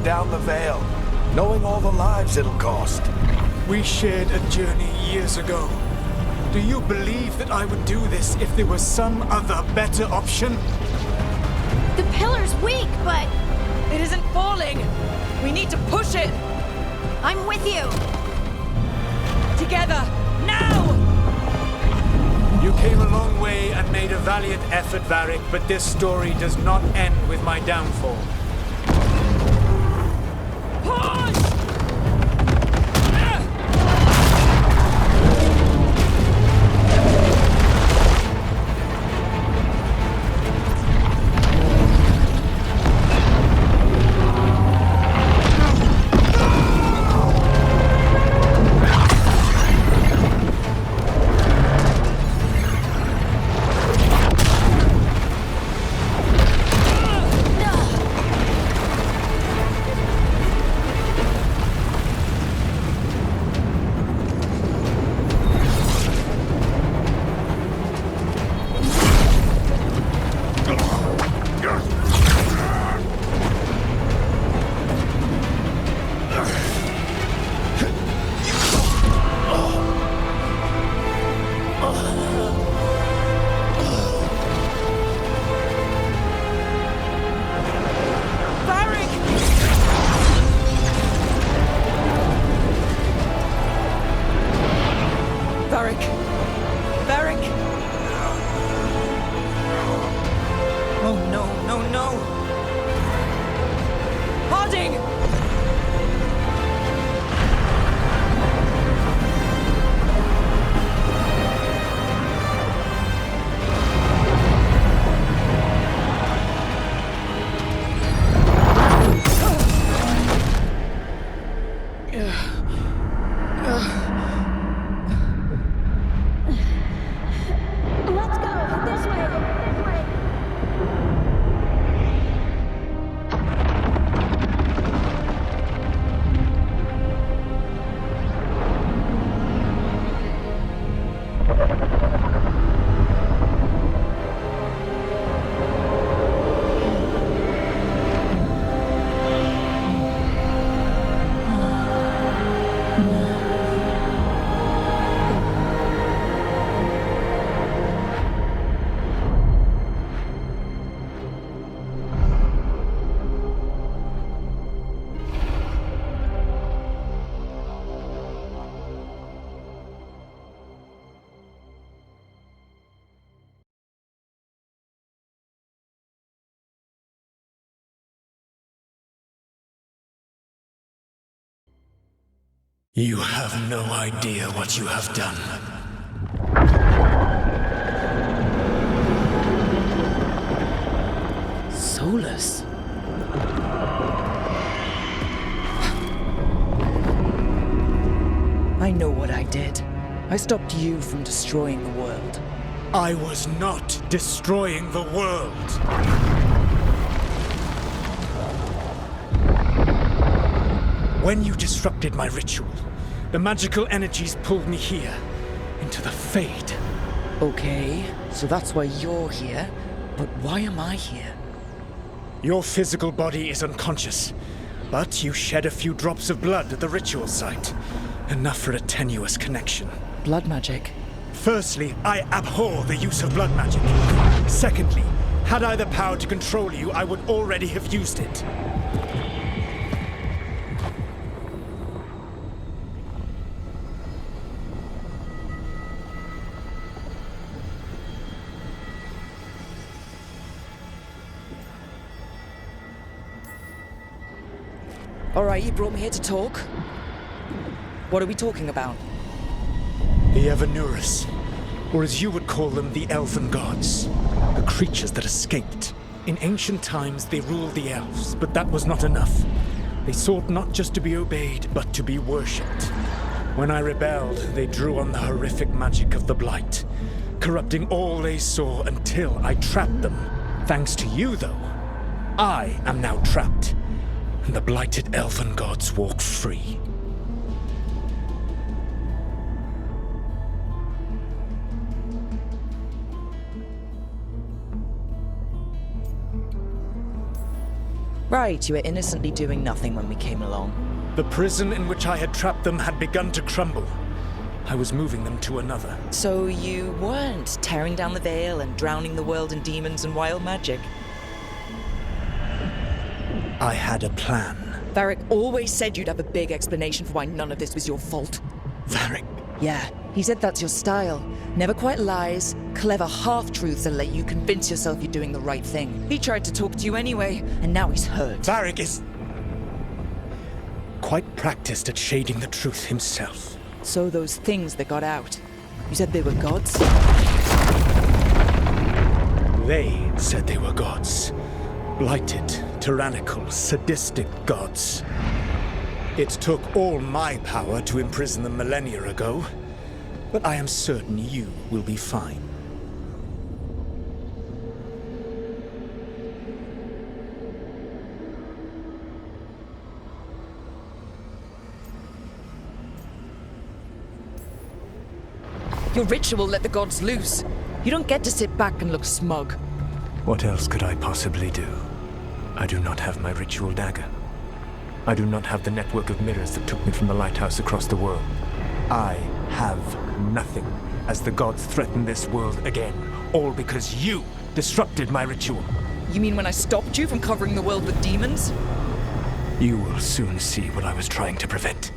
down the Veil, knowing all the lives it'll cost. We shared a journey years ago. Do you believe that I would do this if there was some other better option? The pillar's weak, but It isn't falling! We need to push it! I'm with you! Together! Now! You came a long way and made a valiant effort, Varric, but this story does not end with my downfall. Push! You have no idea what you have done. Solus? I know what I did. I stopped you from destroying the world. I was not destroying the world. When you disrupted my ritual, the magical energies pulled me here, into the Fade. Okay, so that's why you're here, but why am I here? Your physical body is unconscious, but you shed a few drops of blood at the ritual site. Enough for a tenuous connection. Blood magic? Firstly, I abhor the use of blood magic. Secondly, had I the power to control you, I would already have used it. Alright, you brought me here to talk. What are we talking about? The Evanurus, or as you would call them, the Elven Gods. The creatures that escaped. In ancient times, they ruled the elves, but that was not enough. They sought not just to be obeyed, but to be worshipped. When I rebelled, they drew on the horrific magic of the Blight, corrupting all they saw until I trapped them. Thanks to you, though, I am now trapped, and the blighted Elven Gods walk free. Right, you were innocently doing nothing when we came along. The prison in which I had trapped them had begun to crumble. I was moving them to another. So you weren't tearing down the veil and drowning the world in demons and wild magic? I had a plan. Varric always said you'd have a big explanation for why none of this was your fault. Varric. Yeah, he said that's your style. Never quite lies, clever half-truths that let you convince yourself you're doing the right thing. He tried to talk to you anyway, and now he's hurt. Varric is quite practiced at shading the truth himself. So those things that got out, you said they were gods? They said they were gods. Blighted, tyrannical, sadistic gods. It took all my power to imprison them millennia ago, but I am certain you will be fine. Your ritual let the gods loose. You don't get to sit back and look smug. What else could I possibly do? I do not have my ritual dagger. I do not have the network of mirrors that took me from the lighthouse across the world. I have nothing as the gods threaten this world again, all because you disrupted my ritual. You mean when I stopped you from covering the world with demons? You will soon see what I was trying to prevent.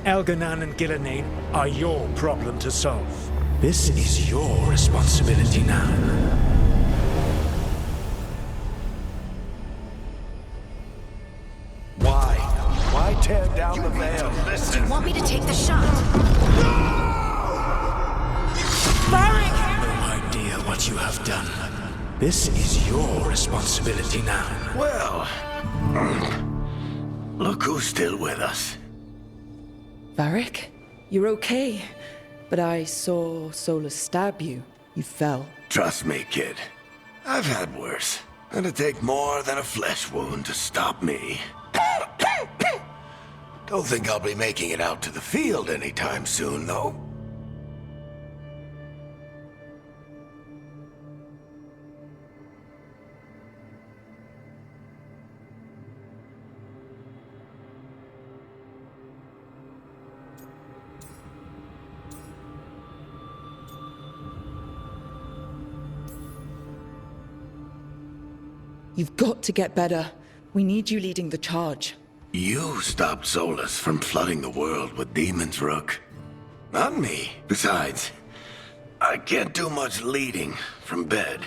Elganan and Gillenane are your problem to solve. This is your responsibility now. Why tear down the veil? Do you want me to take the shot? Varric! No idea what you have done. This is your responsibility now. Well, look who's still with us. Varric? You're okay. But I saw Solus stab you. You fell. Trust me, kid. I've had worse. It'd take more than a flesh wound to stop me. Don't think I'll be making it out to the field anytime soon, though. You've got to get better. We need you leading the charge. You stopped Solus from flooding the world with demons, Rook. Not me. Besides, I can't do much leading from bed.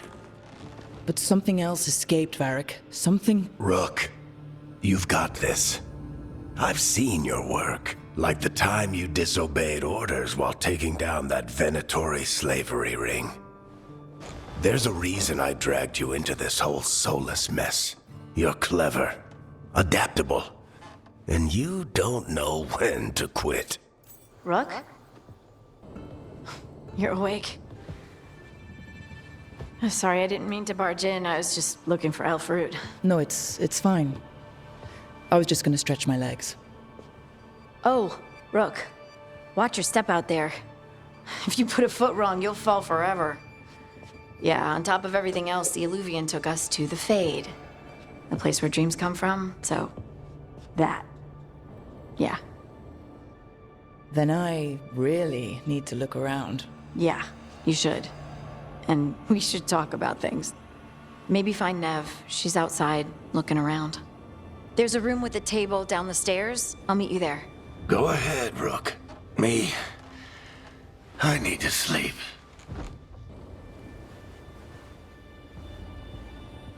But something else escaped, Varric. Something... Rook, you've got this. I've seen your work. Like the time you disobeyed orders while taking down that Venatori slavery ring. There's a reason I dragged you into this whole Solus mess. You're clever, adaptable, and you don't know when to quit. Rook? You're awake. Sorry, I didn't mean to barge in. I was just looking for elf fruit. No, it's fine. I was just gonna stretch my legs. Oh, Rook. Watch your step out there. If you put a foot wrong, you'll fall forever. Yeah, on top of everything else, the Illuvian took us to the Fade. The place where dreams come from, so... that. Yeah. Then I really need to look around. Yeah, you should. And we should talk about things. Maybe find Nev. She's outside, looking around. There's a room with a table down the stairs. I'll meet you there. Go ahead, Rook. I need to sleep.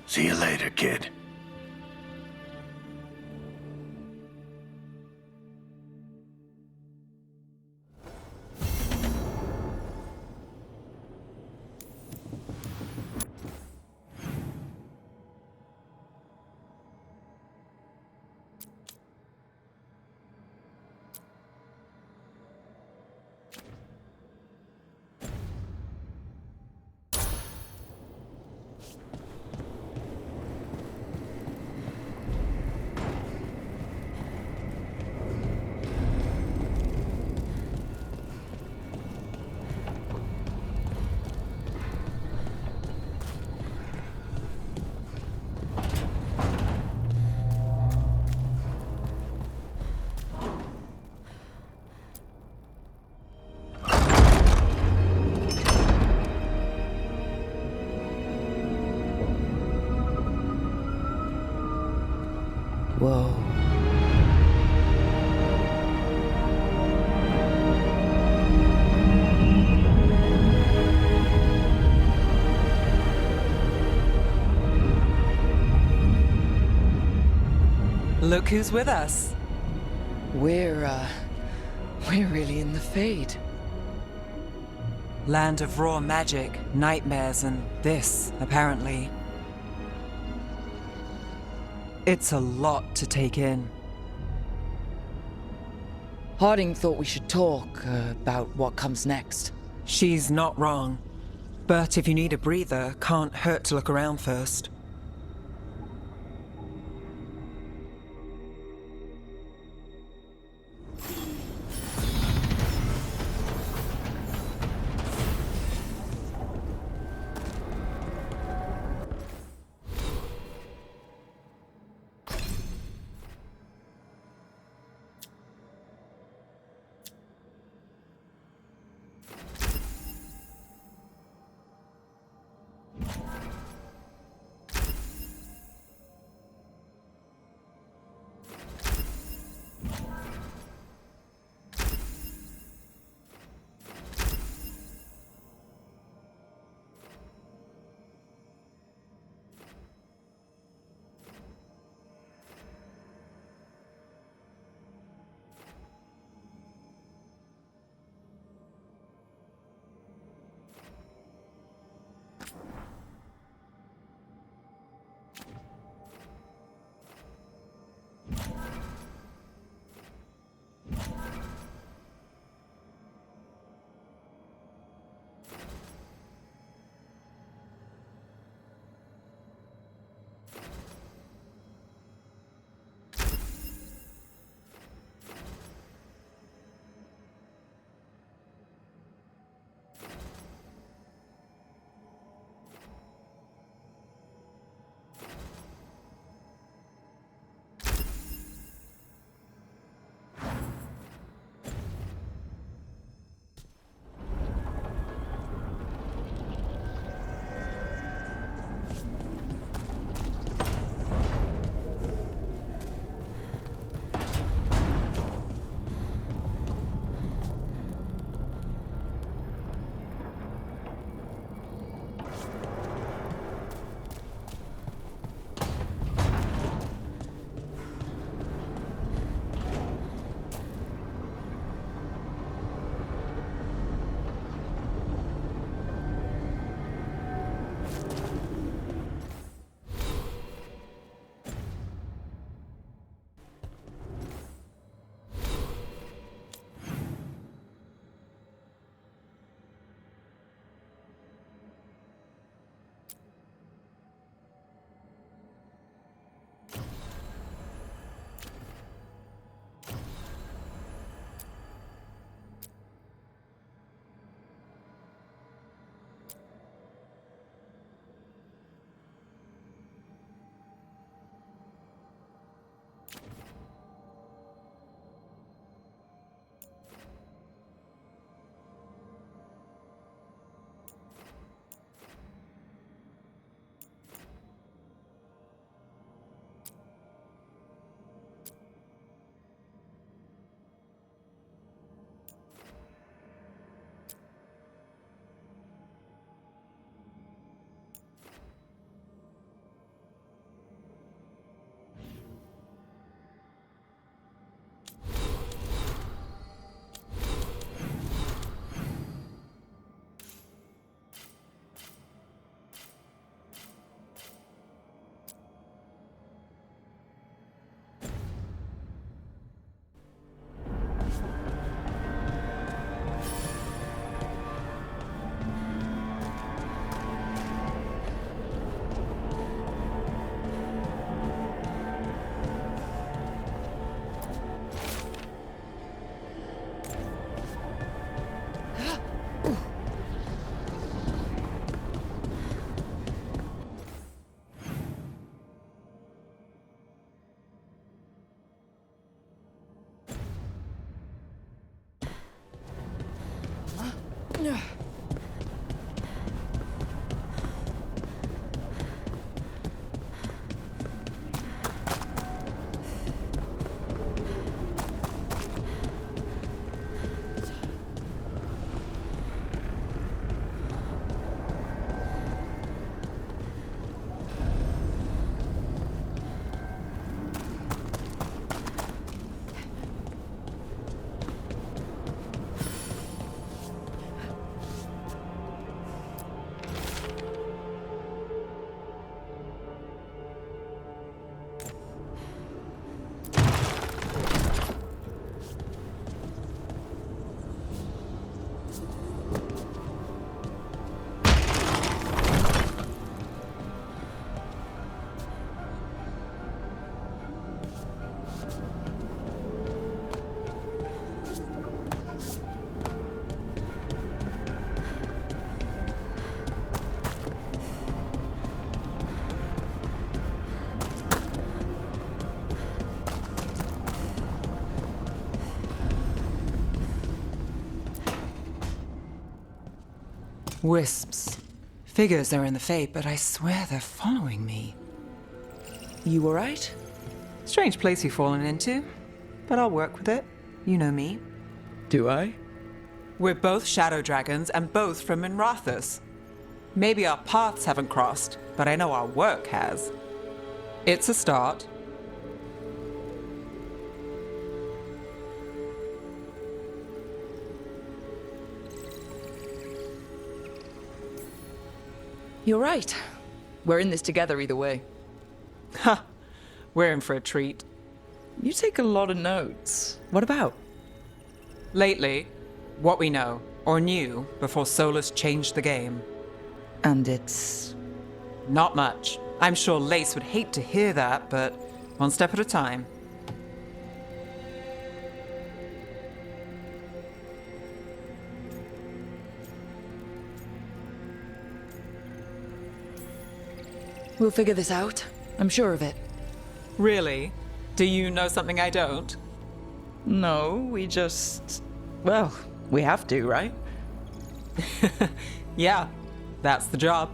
See you later, kid. Whoa. Look who's with us. We're really in the Fade. Land of raw magic, nightmares, and this, apparently. It's a lot to take in. Harding thought we should talk about what comes next. She's not wrong. But if you need a breather, can't hurt to look around first. Wisps. Figures are in the Fate, but I swear they're following me. You alright? Strange place you've fallen into, but I'll work with it. You know me. Do I? We're both shadow dragons and both from Minrathous. Maybe our paths haven't crossed, but I know our work has. It's a start. You're right. We're in this together either way. Ha! We're in for a treat. You take a lot of notes. What about? Lately, what we know, or knew, before Solus changed the game. And it's... Not much. I'm sure Lace would hate to hear that, but one step at a time. We'll figure this out. I'm sure of it. Really? Do you know something I don't? No, we just... Well, we have to, right? Yeah, that's the job.